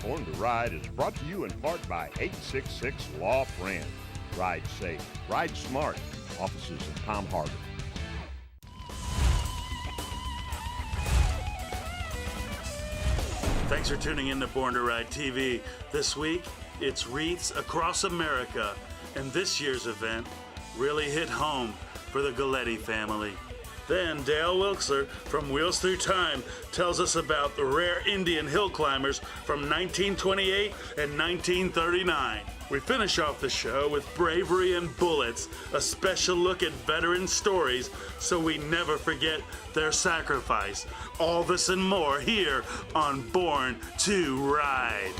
Born to Ride is brought to you in part by 866 Law Friend. Ride safe, ride smart. Offices in Palm Harbor. Thanks for tuning in to Born to Ride TV. This week, it's Wreaths Across America, and this year's event really hit home for the Galletti family. Then Dale Wilkesler from Wheels Through Time tells us about the rare Indian hill climbers from 1928 and 1939. We finish off the show with Bravery and Bullets, a special look at veteran stories so we never forget their sacrifice. All this and more here on Born to Ride.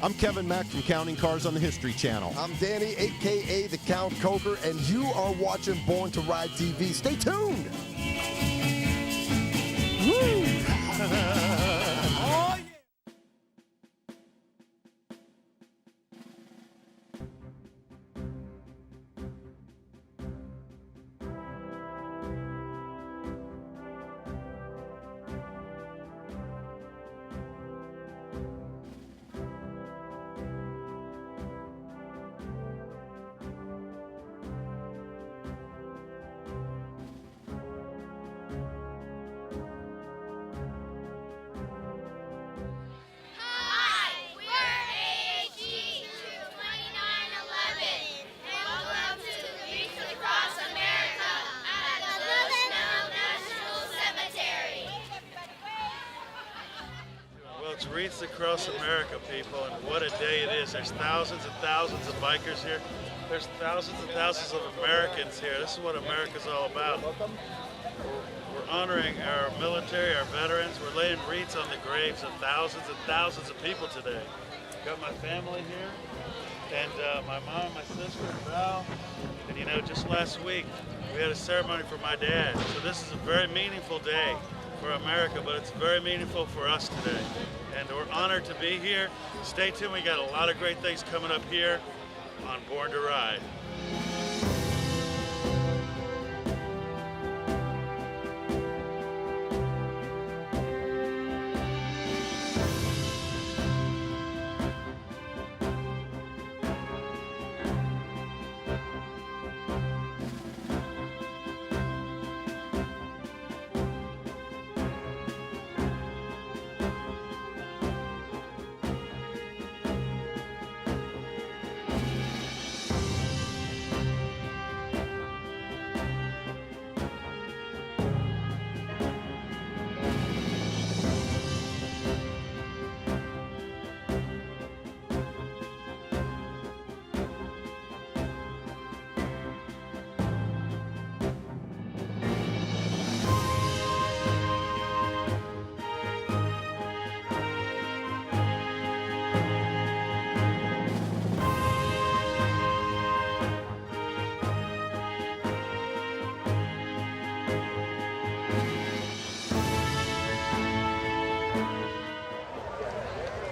I'm Kevin Mack from Counting Cars on the History Channel. I'm Danny, a.k.a. the Count Coker, and you are watching Born to Ride TV. Stay tuned! Woo! Oh, yeah! It's Wreaths Across America, people, and what a day it is. There's thousands and thousands of bikers here. There's thousands and thousands of Americans here. This is what America's all about. We're honoring our military, our veterans. We're laying wreaths on the graves of thousands and thousands of people today. Got my family here, and my mom, my sister, Val, and you know, just last week we had a ceremony for my dad. So this is a very meaningful day for America, but it's very meaningful for us today. And we're honored to be here. Stay tuned, we got a lot of great things coming up here on Born to Ride.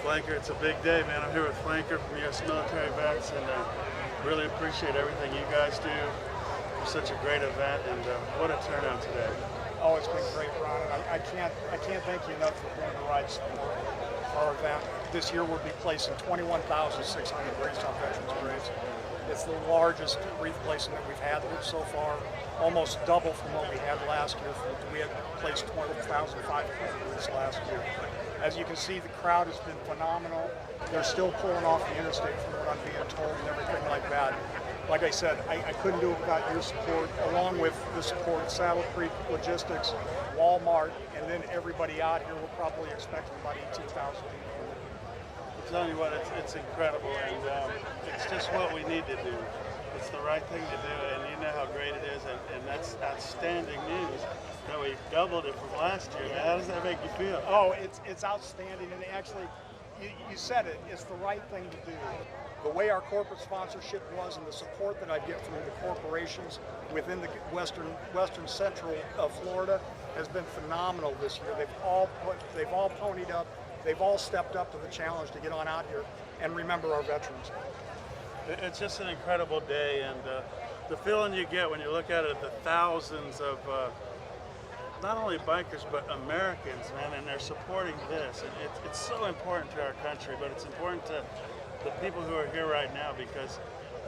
Flanker, it's a big day, man. I'm here with Flanker from U.S. Military Vets, and really appreciate everything you guys do for such a great event, and what a turnout today. Oh, it's been great, Ron. And I can't thank you enough for Born to Ride support our event. This year we'll be placing 21,600 wreaths on veterans' graves. It's the largest wreath placing that we've had so far, almost double from what we had last year. We had placed 12,500 wreaths last year. As you can see, the crowd has been phenomenal. They're still pulling off the interstate from what I'm being told and everything like that. Like I said, I couldn't do it without your support, along with the support of Saddle Creek Logistics, Walmart, and then everybody out here. We're probably expecting about 18,000 people. I'm telling you what, it's incredible, and it's just what we need to do. It's the right thing to do, and you know how great it is, and that's outstanding news that we doubled it from last year. Man, how does that make you feel? Oh, it's outstanding, and actually, you said it, it's the right thing to do. The way our corporate sponsorship was and the support that I get from the corporations within the western central of Florida has been phenomenal this year. They've all ponied up, they've all stepped up to the challenge to get on out here and remember our veterans. It's just an incredible day, and the feeling you get when you look at it, the thousands of not only bikers but Americans, man, and they're supporting this. And it's so important to our country, but it's important to the people who are here right now, because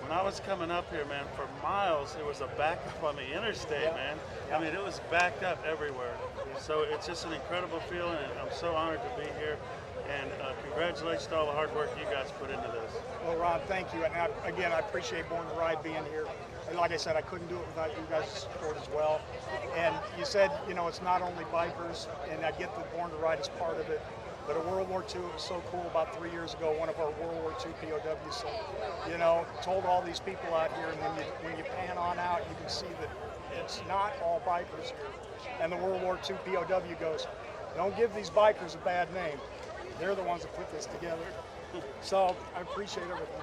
when I was coming up here, man, for miles it was a backup on the interstate, man. I mean, it was backed up everywhere. So it's just an incredible feeling, and I'm so honored to be here. And congratulations to all the hard work you guys put into this. Well, Ron, thank you. And again, I appreciate Born to Ride being here. And like I said, I couldn't do it without you guys' support as well. And you said, you know, it's not only bikers, and I get that Born to Ride is part of it, but in World War II, it was so cool. About 3 years ago, one of our World War II POWs said, you know, told all these people out here, and then when you pan on out, you can see that it's not all bikers here. And the World War II POW goes, don't give these bikers a bad name. They're the ones that put this together. So I appreciate everything.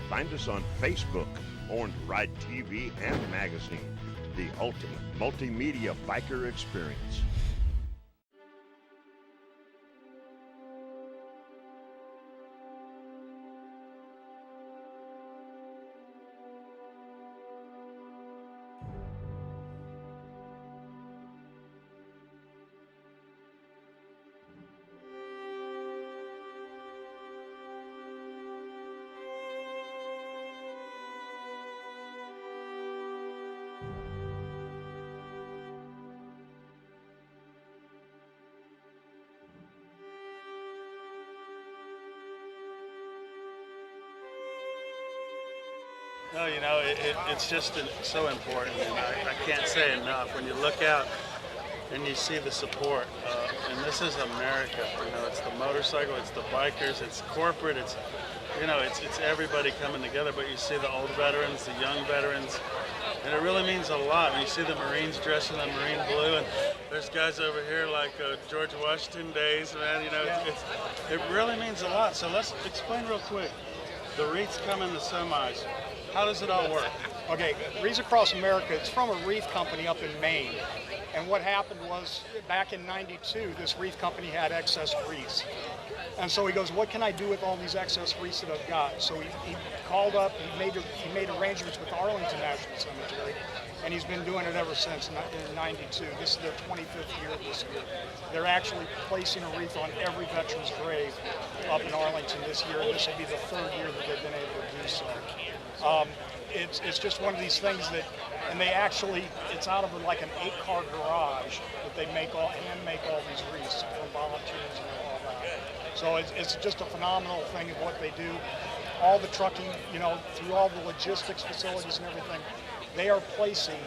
Find us on Facebook, Born to Ride TV and magazine, the ultimate multimedia biker experience. No, you know, it's just so important, and I can't say enough. When you look out and you see the support, and this is America, you know, it's the motorcycle, it's the bikers, it's corporate, it's, you know, it's everybody coming together, but you see the old veterans, the young veterans, and it really means a lot. When you see the Marines dressing in marine blue, and there's guys over here like George Washington days, man, you know, it really means a lot. So let's explain real quick. The wreaths come in the semis. How does it all work? Okay, Wreaths Across America, it's from a wreath company up in Maine. And what happened was, back in '92, this wreath company had excess wreaths. And so he goes, what can I do with all these excess wreaths that I've got? So he called up, he made arrangements with Arlington National Cemetery, and he's been doing it ever since in '92. This is their 25th year this year. They're actually placing a wreath on every veteran's grave up in Arlington this year, and this will be the 3rd year that they've been able to do so. It's just one of these things that, and they actually, it's out of like an 8-car garage that they hand make all these wreaths from volunteers and all that. So it's just a phenomenal thing of what they do. All the trucking, you know, through all the logistics facilities and everything, they are placing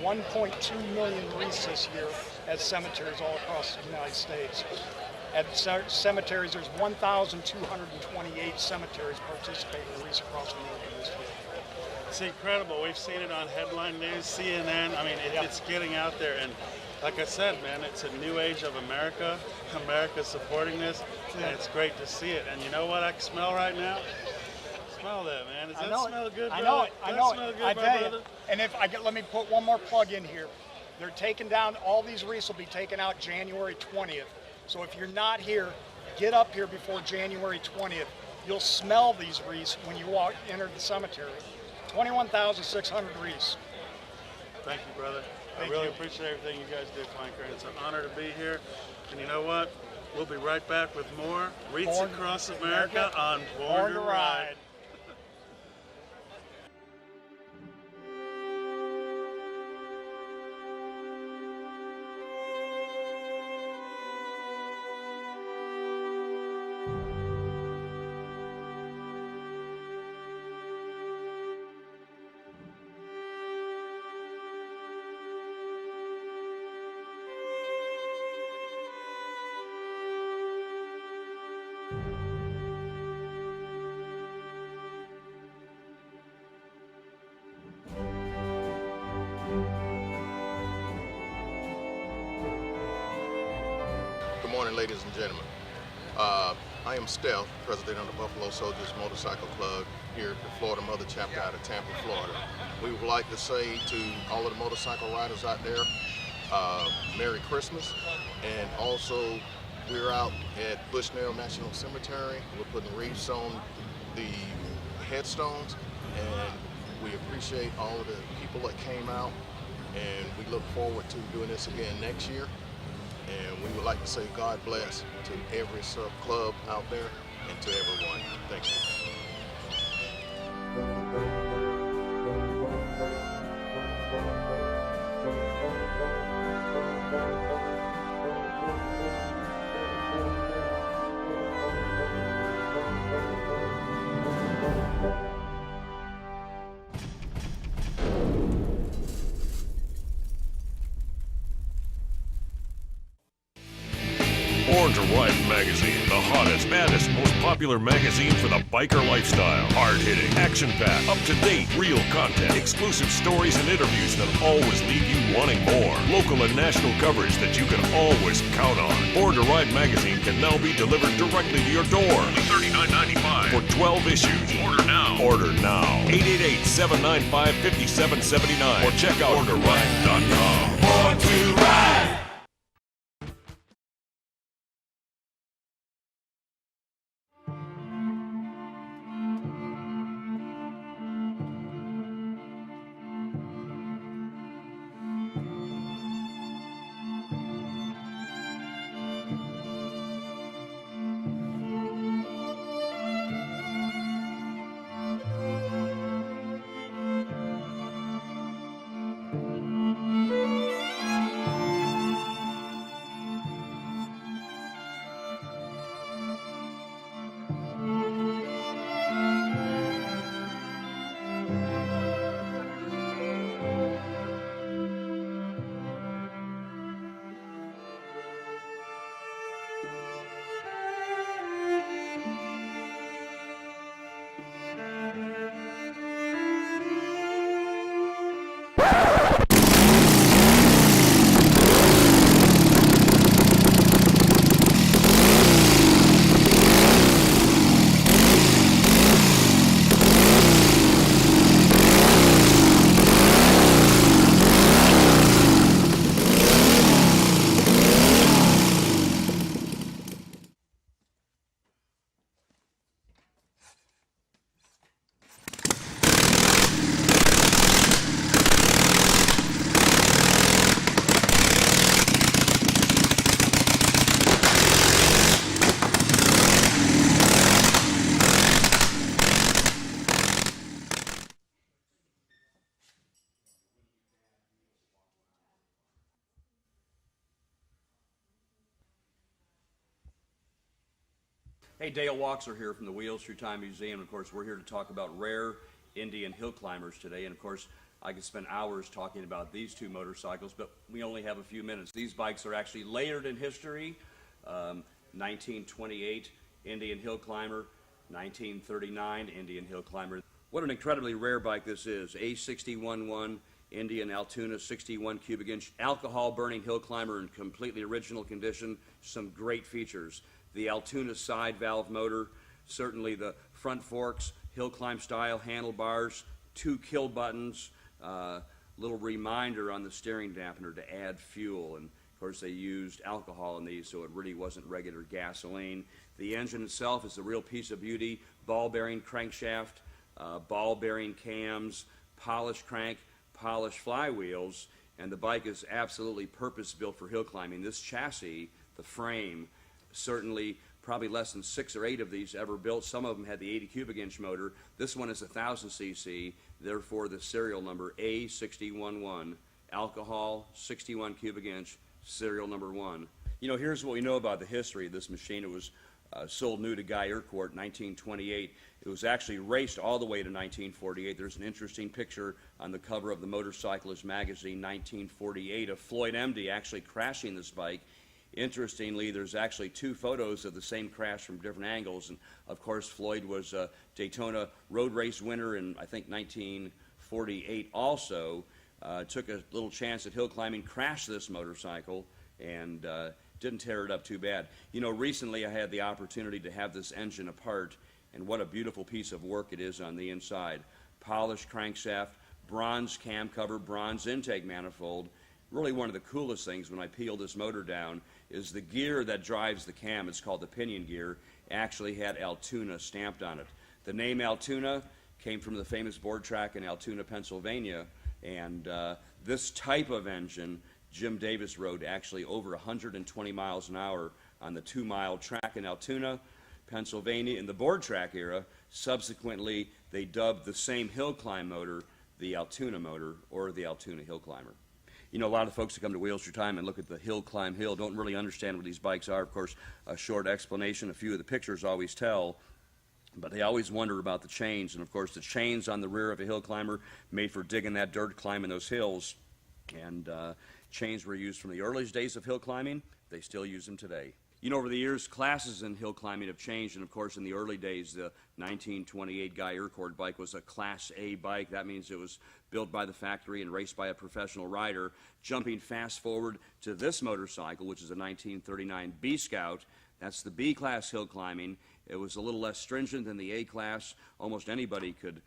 1.2 million wreaths this year at cemeteries all across the United States. At cemeteries, there's 1,228 cemeteries participating in Wreaths Across America this year. It's incredible. We've seen it on headline news, CNN. I mean, it's getting out there. And like I said, man, it's a new age of America. America's supporting this, and it's great to see it. And you know what I can smell right now? Smell that, man. Does that smell good, brother? I know it. I know it. Smell good, I tell you. brother? And if I get, let me put one more plug in here. They're taking down, all these wreaths will be taken out January 20th. So if you're not here, get up here before January 20th. You'll smell these wreaths when you enter the cemetery. 21,600 wreaths. Thank you, brother. I really appreciate everything you guys do, Flanker, and it's an honor to be here. And you know what? We'll be right back with more Wreaths Across America on Born to Ride. ladies and gentlemen. I am Steph, president of the Buffalo Soldiers Motorcycle Club here at the Florida Mother Chapter out of Tampa, Florida. We would like to say to all of the motorcycle riders out there, Merry Christmas. And also, we're out at Bushnell National Cemetery. We're putting wreaths on the headstones, and we appreciate all of the people that came out, and we look forward to doing this again next year. And we would like to say God bless to every sub club out there and to everyone. Thank you. Born to Ride magazine, the hottest, baddest, most popular magazine for the biker lifestyle. Hard-hitting, action-packed, up-to-date, real content, exclusive stories and interviews that always leave you wanting more. Local and national coverage that you can always count on. Born to Ride magazine can now be delivered directly to your door. Only $39.95 for 12 issues. Order now. Order now. 888-795-5779 or check out borntορide.com. Born to Ride. Hey, Dale Walker here from the Wheels Through Time Museum. Of course, we're here to talk about rare Indian hill climbers today. And of course, I could spend hours talking about these two motorcycles, but we only have a few minutes. These bikes are actually layered in history. 1928 Indian hill climber, 1939 Indian hill climber. What an incredibly rare bike this is. A61-1 Indian Altoona 61 cubic inch alcohol burning hill climber in completely original condition. Some great features. The Altoona side valve motor, certainly the front forks, hill climb style handlebars, 2 kill buttons, little reminder on the steering dampener to add fuel. And of course they used alcohol in these, so it really wasn't regular gasoline. The engine itself is a real piece of beauty. Ball bearing crankshaft, ball bearing cams, polished crank, polished flywheels, and the bike is absolutely purpose built for hill climbing. This chassis, the frame, certainly probably less than 6 or 8 of these ever built. Some of them had the 80 cubic inch motor. This one is 1,000 cc, therefore the serial number A61-1, alcohol, 61 cubic inch, serial number 1. You know, here's what we know about the history of this machine. It was sold new to Guy Urquhart in 1928. It was actually raced all the way to 1948. There's an interesting picture on the cover of the Motorcyclist magazine, 1948, of Floyd Emdy actually crashing this bike. Interestingly, there's actually 2 photos of the same crash from different angles, and of course Floyd was a Daytona road race winner in, I think, 1948 also. Took a little chance at hill climbing, crashed this motorcycle, and didn't tear it up too bad. You know, recently I had the opportunity to have this engine apart, and what a beautiful piece of work it is on the inside. Polished crankshaft, bronze cam cover, bronze intake manifold. Really one of the coolest things when I peel this motor down is the gear that drives the cam. It's called the pinion gear. Actually had Altoona stamped on it. The name Altoona came from the famous board track in Altoona, Pennsylvania, and this type of engine Jim Davis rode actually over 120 miles an hour on the 2-mile track in Altoona, Pennsylvania. In the board track era, subsequently they dubbed the same hill climb motor the Altoona motor, or the Altoona hill climber. You know, a lot of folks that come to Wheels Through Time and look at the hill climb hill don't really understand what these bikes are. Of course, a short explanation, a few of the pictures always tell, but they always wonder about the chains. And of course, the chains on the rear of a hill climber made for digging that dirt, climbing those hills. And chains were used from the earliest days of hill climbing. They still use them today. You know, over the years, classes in hill climbing have changed, and of course, in the early days, the 1928 Guy Urquhart bike was a Class A bike. That means it was built by the factory and raced by a professional rider. Jumping fast forward to this motorcycle, which is a 1939 B Scout, that's the B-class hill climbing. It was a little less stringent than the A-class. Almost anybody could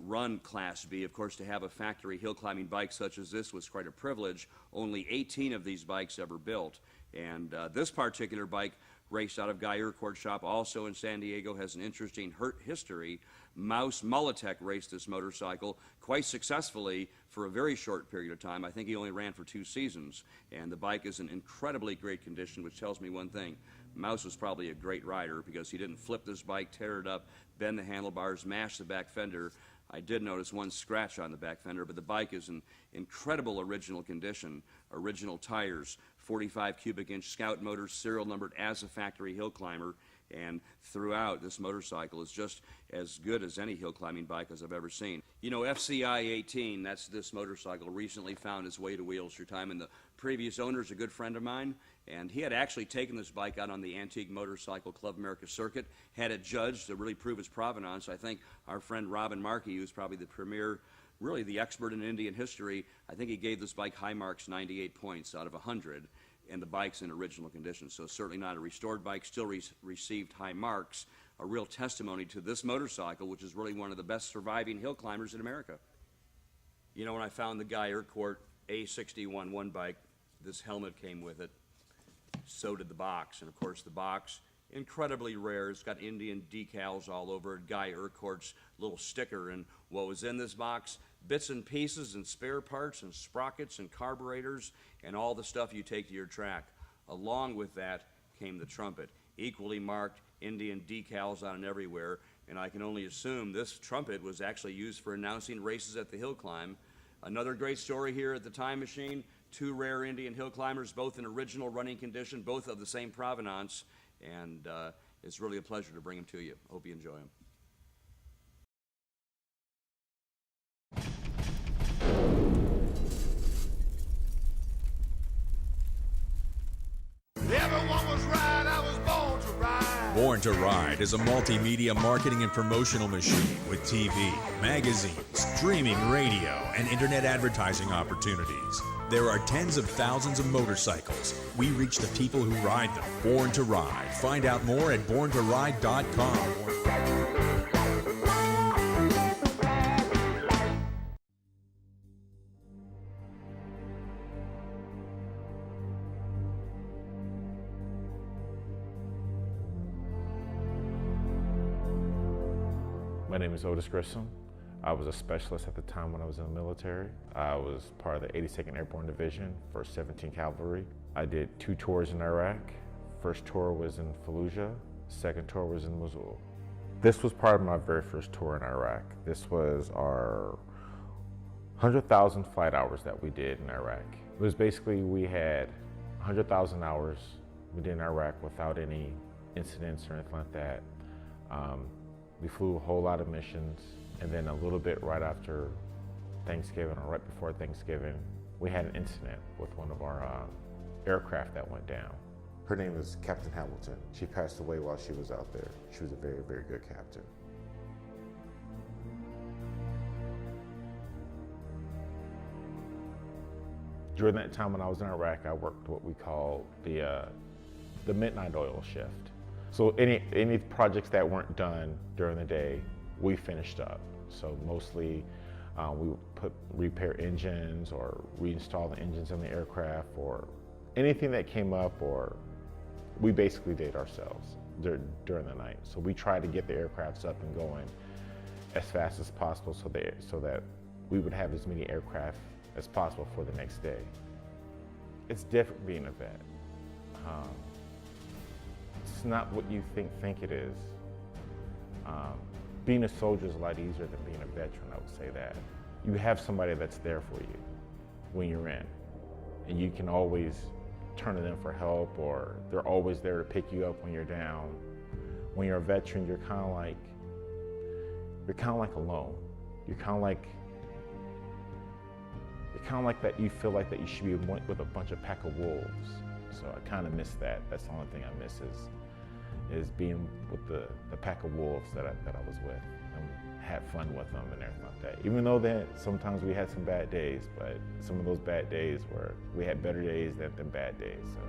run Class B. Of course, to have a factory hill climbing bike such as this was quite a privilege. Only 18 of these bikes ever built. And this particular bike, raced out of Guy Urquhart's shop, also in San Diego, has an interesting history. Mouse Molitek raced this motorcycle quite successfully for a very short period of time. I think he only ran for 2 seasons. And the bike is in incredibly great condition, which tells me one thing. Mouse was probably a great rider because he didn't flip this bike, tear it up, bend the handlebars, mash the back fender. I did notice one scratch on the back fender, but the bike is in incredible original condition. Original tires, 45 cubic inch Scout motors, serial numbered as a factory hill climber, and throughout, this motorcycle is just as good as any hill climbing bike as I've ever seen. You know, FCI 18, that's this motorcycle, recently found its way to Wheels Through Time, and the previous owner is a good friend of mine, and he had actually taken this bike out on the Antique Motorcycle Club America circuit, had it judged to really prove its provenance. I think our friend Robin Markey, who's probably the premier, really the expert in Indian history, I think he gave this bike high marks, 98 points out of 100. And the bike's in original condition, so certainly not a restored bike, still received high marks, a real testimony to this motorcycle, which is really one of the best surviving hill climbers in America. You know, when I found the Guy Urquhart A61 bike, this helmet came with it, so did the box, and of course the box, incredibly rare. It's got Indian decals all over it, Guy Urquhart's little sticker, and what was in this box? Bits and pieces and spare parts and sprockets and carburetors and all the stuff you take to your track. Along with that came the trumpet, equally marked, Indian decals on it everywhere, and I can only assume this trumpet was actually used for announcing races at the hill climb. Another great story here at the Time Machine, 2 rare Indian hill climbers, both in original running condition, both of the same provenance, and it's really a pleasure to bring them to you. Hope you enjoy them. Everyone was right, I was born to ride. Born to Ride is a multimedia marketing and promotional machine with TV, magazines, streaming radio, and internet advertising opportunities. There are tens of thousands of motorcycles. We reach the people who ride them. Born to Ride. Find out more at borntoride.com. My name is Otis Gristle. I was a specialist at the time when I was in the military. I was part of the 82nd Airborne Division, 1st 17 Cavalry. I did 2 tours in Iraq. First tour was in Fallujah, second tour was in Mosul. This was part of my very first tour in Iraq. This was our 100,000 flight hours that we did in Iraq. It was basically, we had 100,000 hours we did in Iraq without any incidents or anything like that. We flew a whole lot of missions, and then a little bit right after Thanksgiving, or right before Thanksgiving, we had an incident with one of our aircraft that went down. Her name is Captain Hamilton. She passed away while she was out there. She was a very, very good captain. During that time when I was in Iraq, I worked what we call the midnight oil shift. So any projects that weren't done during the day, we finished up. So mostly we would repair engines or reinstall the engines in the aircraft, or anything that came up, or we basically did ourselves during the night. So we tried to get the aircrafts up and going as fast as possible so that we would have as many aircraft as possible for the next day. It's different being a vet. It's not what you think it is. Being a soldier is a lot easier than being a veteran, I would say that. You have somebody that's there for you when you're in, and you can always turn to them for help, or they're always there to pick you up when you're down. When you're a veteran, you're kind of like alone. You're kind of like that. You feel like that you should be with a bunch of pack of wolves. So I kind of miss that. That's the only thing I miss is being with the pack of wolves that I was with, and had fun with them and everything like that. Even though that sometimes we had some bad days, but some of those bad days we had better days than bad days. So.